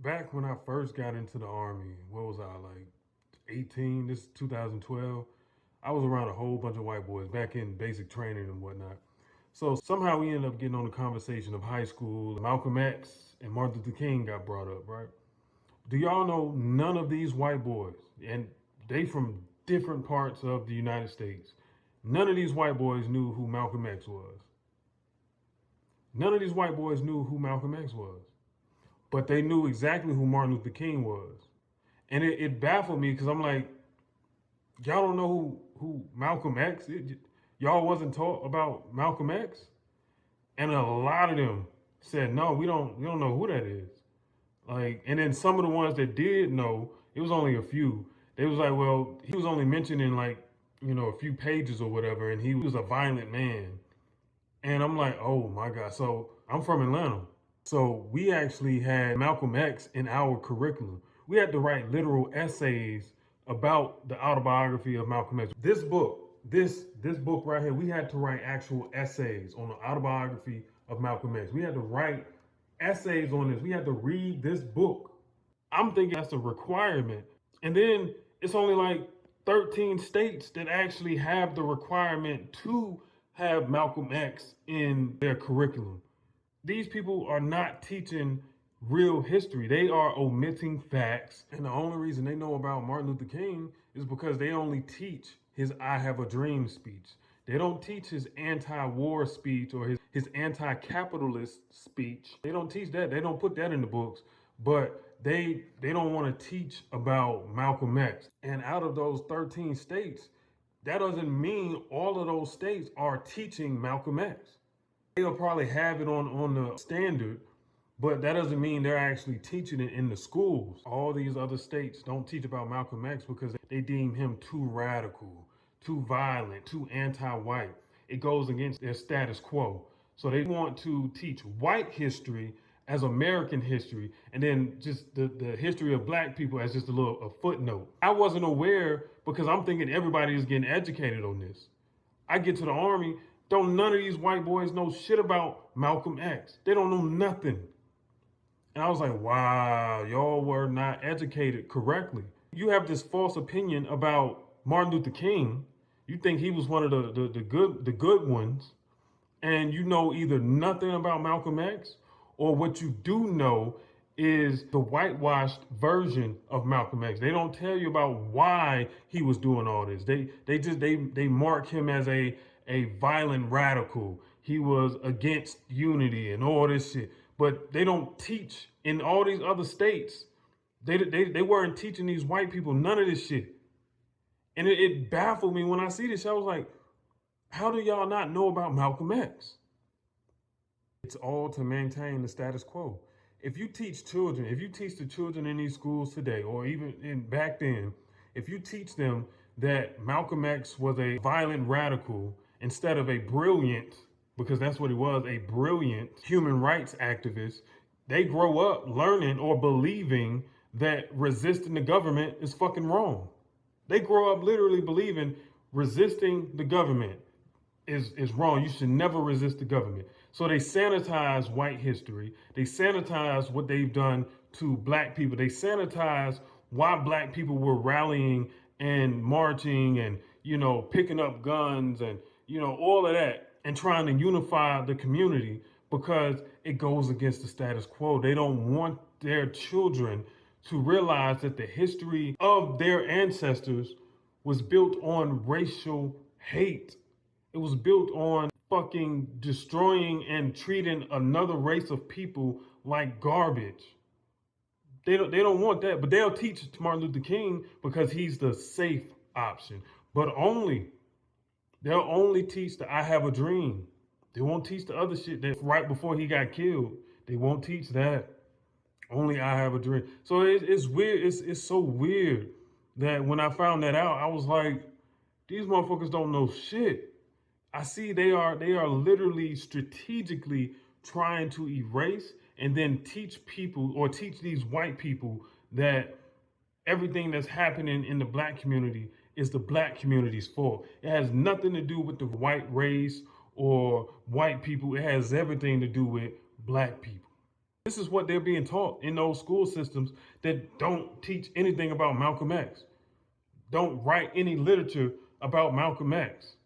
Back when I first got into the Army, what was I, like 18? This is 2012. I was around a whole bunch of white boys back in basic training and whatnot. So somehow we ended up getting on the conversation of high school. Malcolm X and Martin Luther King got brought up, right? Do y'all know none of these white boys, and they from different parts of the United States, none of these white boys knew who Malcolm X was. None of these white boys knew who Malcolm X was, but they knew exactly who Martin Luther King was. And it baffled me because I'm like, y'all don't know who Malcolm X is? Y'all wasn't taught about Malcolm X? And a lot of them said, no, we don't know who that is. Like, and then some of the ones that did know, it was only a few. They was like, well, he was only mentioned in like, a few pages or whatever, and he was a violent man. And I'm like, oh my God. So I'm from Atlanta. So we actually had Malcolm X in our curriculum. We had to write literal essays about the autobiography of Malcolm X. This book right here, we had to write actual essays on the autobiography of Malcolm X. We had to write essays on this. We had to read this book. I'm thinking that's a requirement. And then it's only like 13 states that actually have the requirement to have Malcolm X in their curriculum. These people are not teaching real history. They are omitting facts. And the only reason they know about Martin Luther King is because they only teach his I Have a Dream speech. They don't teach his anti-war speech or his anti-capitalist speech. They don't teach that. They don't put that in the books. But they don't want to teach about Malcolm X. And out of those 13 states, that doesn't mean all of those states are teaching Malcolm X. They'll probably have it on the standard, but that doesn't mean they're actually teaching it in the schools. All these other states don't teach about Malcolm X because they deem him too radical, too violent, too anti-white. It goes against their status quo. So they want to teach white history as American history, and then just the history of black people as just a footnote. I wasn't aware because I'm thinking everybody is getting educated on this. I get to the Army, don't none of these white boys know shit about Malcolm X. They don't know nothing. And I was like, wow, y'all were not educated correctly. You have this false opinion about Martin Luther King. You think he was one of the good ones, and you know either nothing about Malcolm X, or what you do know is the whitewashed version of Malcolm X. They don't tell you about why he was doing all this. They mark him as a violent radical. He was against unity and all this shit. But they don't teach in all these other states. They weren't teaching these white people none of this shit. And it baffled me when I see this. I was like, how do y'all not know about Malcolm X? It's all to maintain the status quo. If you teach children, if you teach the children in these schools today, or even back then, if you teach them that Malcolm X was a violent radical instead of a brilliant, because that's what he was, a brilliant human rights activist, they grow up learning or believing that resisting the government is fucking wrong. They grow up literally believing resisting the government is wrong. You should never resist the government. So they sanitize white history. They sanitize what they've done to black people. They sanitize why black people were rallying and marching and, picking up guns and, all of that and trying to unify the community because it goes against the status quo. They don't want their children to realize that the history of their ancestors was built on racial hate. It was built on fucking destroying and treating another race of people like garbage. They don't want that, but they'll teach Martin Luther King because he's the safe option. But they'll only teach the I Have a Dream. They won't teach the other shit that right before he got killed. They won't teach that. Only I Have a Dream. So it's weird. It's so weird that when I found that out, I was like, these motherfuckers don't know shit. I see they are literally strategically trying to erase and then teach people or teach these white people that everything that's happening in the black community is the black community's fault. It has nothing to do with the white race or white people. It has everything to do with black people. This is what they're being taught in those school systems that don't teach anything about Malcolm X, don't write any literature about Malcolm X.